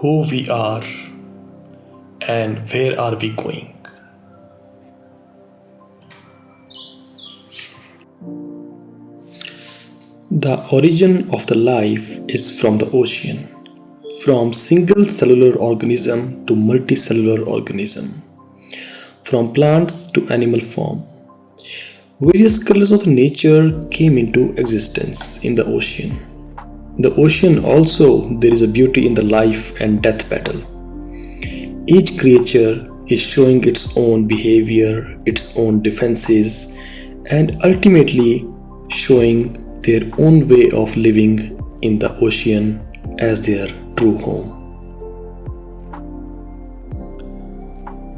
who we are, and where are we going. The origin of the life is from the ocean, from single cellular organism to multicellular organism, from plants to animal form. Various colors of the nature came into existence in the ocean. In the ocean also there is a beauty in the life and death battle. Each creature is showing its own behavior, its own defenses, and ultimately showing their own way of living in the ocean as their true home.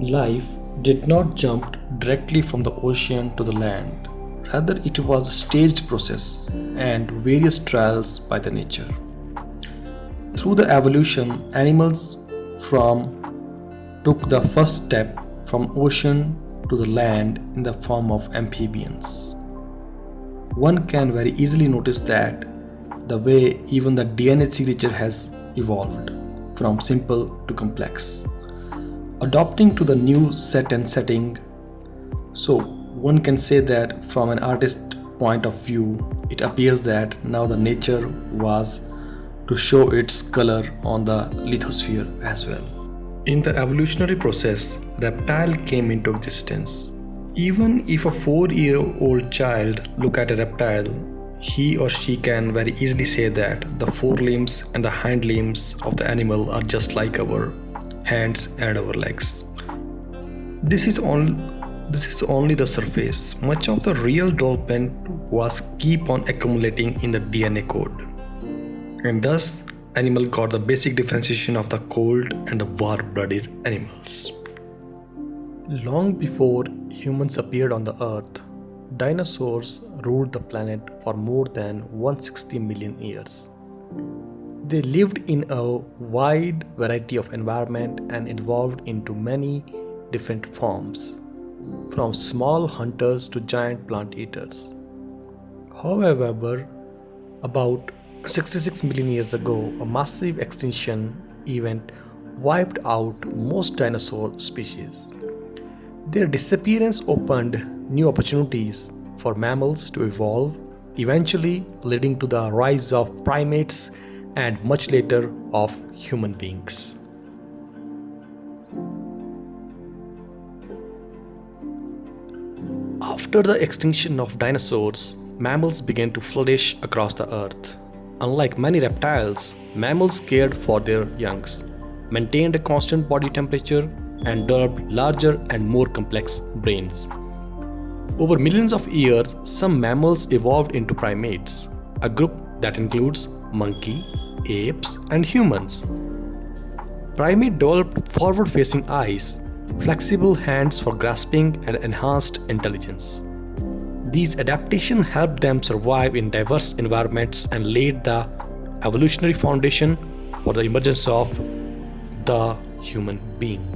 Life did not jump directly from the ocean to the land. Rather, it was a staged process and various trials by the nature. Through the evolution, animals from took the first step from ocean to the land in the form of amphibians. One can very easily notice that the way even the DNA signature has evolved from simple to complex, adopting to the new set and setting. So one can say that from an artist point of view, it appears that now the nature was to show its color on the lithosphere as well. In the evolutionary process, reptile came into existence. Even if a 4-year-old child look at a reptile, he or she can very easily say that the forelimbs and the hind limbs of the animal are just like our hands and our legs. This is only the surface. Much of the real development was keep on accumulating in the DNA code. And thus animal got the basic differentiation of the cold and the warm-blooded animals. Long before humans appeared on the earth, dinosaurs ruled the planet for more than 160 million years. They lived in a wide variety of environment and evolved into many different forms, from small hunters to giant plant eaters. However, about 66 million years ago, a massive extinction event wiped out most dinosaur species. Their disappearance opened new opportunities for mammals to evolve, eventually leading to the rise of primates and much later of human beings. After the extinction of dinosaurs, mammals began to flourish across the earth. Unlike many reptiles, mammals cared for their youngs, maintained a constant body temperature, and developed larger and more complex brains. Over millions of years, some mammals evolved into primates, a group that includes monkey, apes, and humans. Primate developed forward-facing eyes, flexible hands for grasping, and enhanced intelligence. These adaptations helped them survive in diverse environments and laid the evolutionary foundation for the emergence of the human being.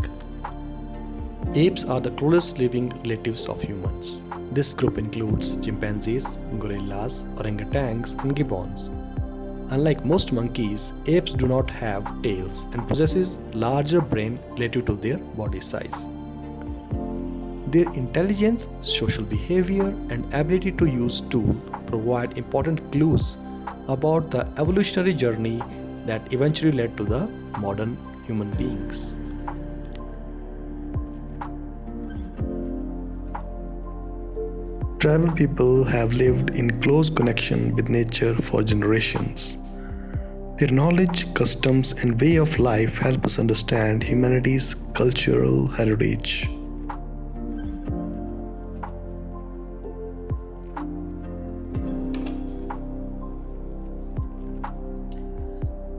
Apes are the closest living relatives of humans. This group includes chimpanzees, gorillas, orangutans, and gibbons. Unlike most monkeys, apes do not have tails and possesses larger brain relative to their body size. Their intelligence, social behavior, and ability to use tools provide important clues about the evolutionary journey that eventually led to the modern human beings. Tribal people have lived in close connection with nature for generations. Their knowledge, customs, and way of life help us understand humanity's cultural heritage.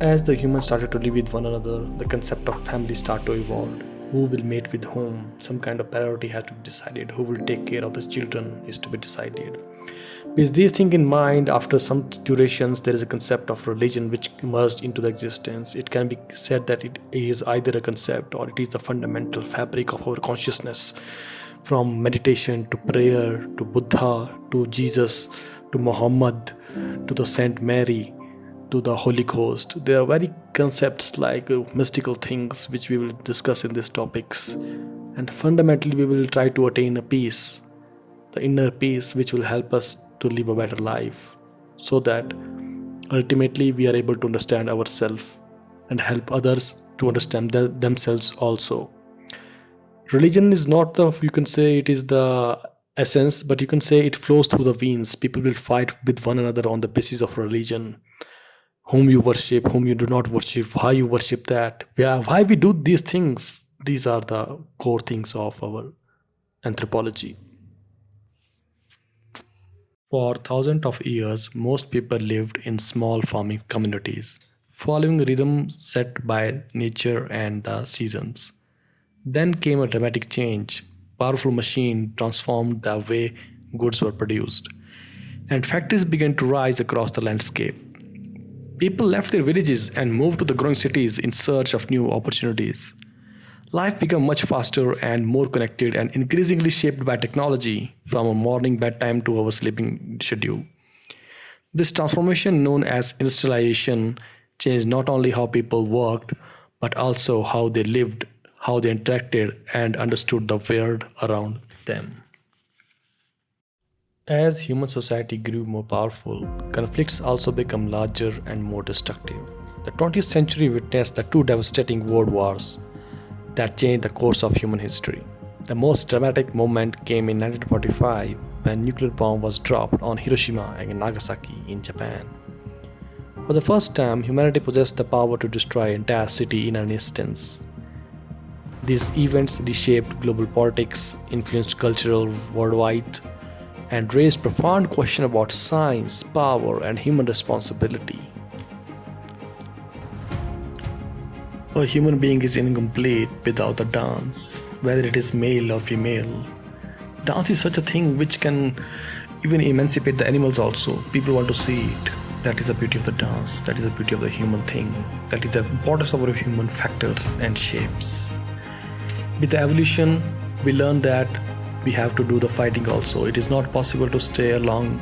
As the humans started to live with one another, the concept of family started to evolve. Who will mate with whom? Some kind of priority has to be decided. Who will take care of the children is to be decided. With these things in mind, after some durations, there is a concept of religion which emerged into the existence. It can be said that it is either a concept or it is the fundamental fabric of our consciousness. From meditation to prayer to Buddha to Jesus to Muhammad to the Saint Mary to the Holy Ghost. There are very concepts like mystical things which we will discuss in these topics. And fundamentally, we will try to attain a peace, the inner peace which will help us to live a better life, so that ultimately we are able to understand ourselves and help others to understand themselves also. Religion is not the, you can say it is the essence, but you can say it flows through the veins. People will fight with one another on the basis of religion, whom you worship, whom you do not worship, why you worship that, yeah, why we do these things. These are the core things of our anthropology. For thousands of years, most people lived in small farming communities, following rhythms set by nature and the seasons. Then came a dramatic change. Powerful machine transformed the way goods were produced, and factories began to rise across the landscape. People left their villages and moved to the growing cities in search of new opportunities. Life became much faster and more connected and increasingly shaped by technology, from a morning bedtime to our sleeping schedule. This transformation, known as industrialization, changed not only how people worked, but also how they lived, how they interacted, and understood the world around them. As human society grew more powerful, conflicts also became larger and more destructive. The 20th century witnessed the two devastating world wars that changed the course of human history. The most dramatic moment came in 1945 when nuclear bomb was dropped on Hiroshima and Nagasaki in Japan. For the first time, humanity possessed the power to destroy an entire city in an instant. These events reshaped global politics, influenced cultural worldwide, and raised profound questions about science, power, and human responsibility. A human being is incomplete without a dance, whether it is male or female. Dance is such a thing which can even emancipate the animals also. People want to see it. That is the beauty of the dance. That is the beauty of the human thing. That is the importance of our human factors and shapes. With the evolution, we learn that we have to do the fighting also. It is not possible to stay along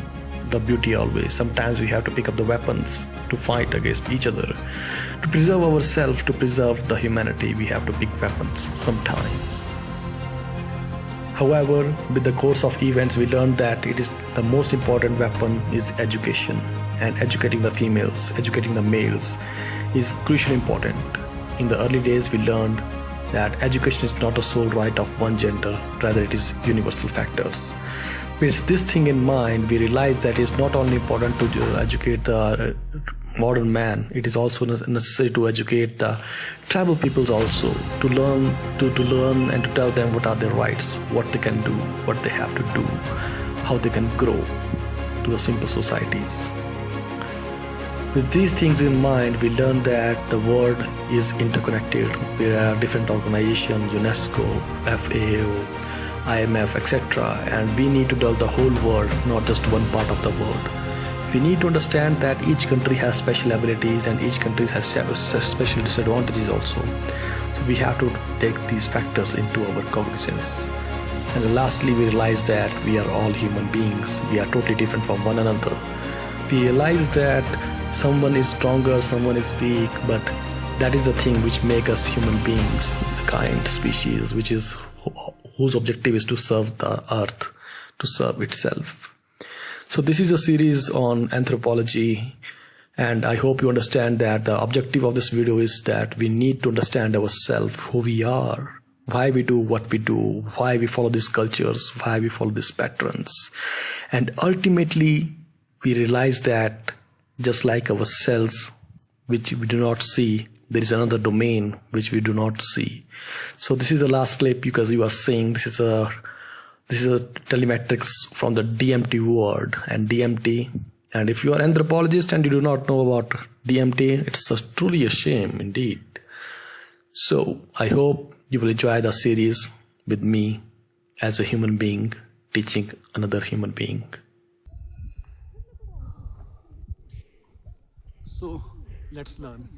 the beauty always. Sometimes we have to pick up the weapons to fight against each other. To preserve ourselves, to preserve the humanity, we have to pick weapons sometimes. However, with the course of events, we learned that it is the most important weapon is education, and educating the females, educating the males is crucially important. In the early days, we learned that education is not a sole right of one gender, rather it is universal factors. With this thing in mind, we realize that it's not only important to educate the modern man, it is also necessary to educate the tribal peoples also, to learn and to tell them what are their rights, what they can do, what they have to do, how they can grow to the simple societies. With these things in mind, we learn that the world is interconnected. There are different organizations, UNESCO, FAO, IMF, etc. And we need to develop the whole world, not just one part of the world. We need to understand that each country has special abilities and each country has special disadvantages also. So we have to take these factors into our cognizance. And then lastly, we realize that we are all human beings. We are totally different from one another. We realize that someone is stronger, someone is weak, but that is the thing which makes us human beings, the kind species whose objective is to serve the earth, to serve itself. So this is a series on anthropology, and I hope you understand that the objective of this video is that we need to understand ourselves, who we are, why we do what we do, why we follow these cultures, why we follow these patterns. And ultimately, we realize that just like our cells, which we do not see, there is another domain which we do not see. So this is the last clip, because you are seeing this is a telemetrics from the DMT word and DMT. And if you are an anthropologist and you do not know about DMT, it's truly a shame indeed. So I hope you will enjoy the series with me as a human being teaching another human being. So let's learn.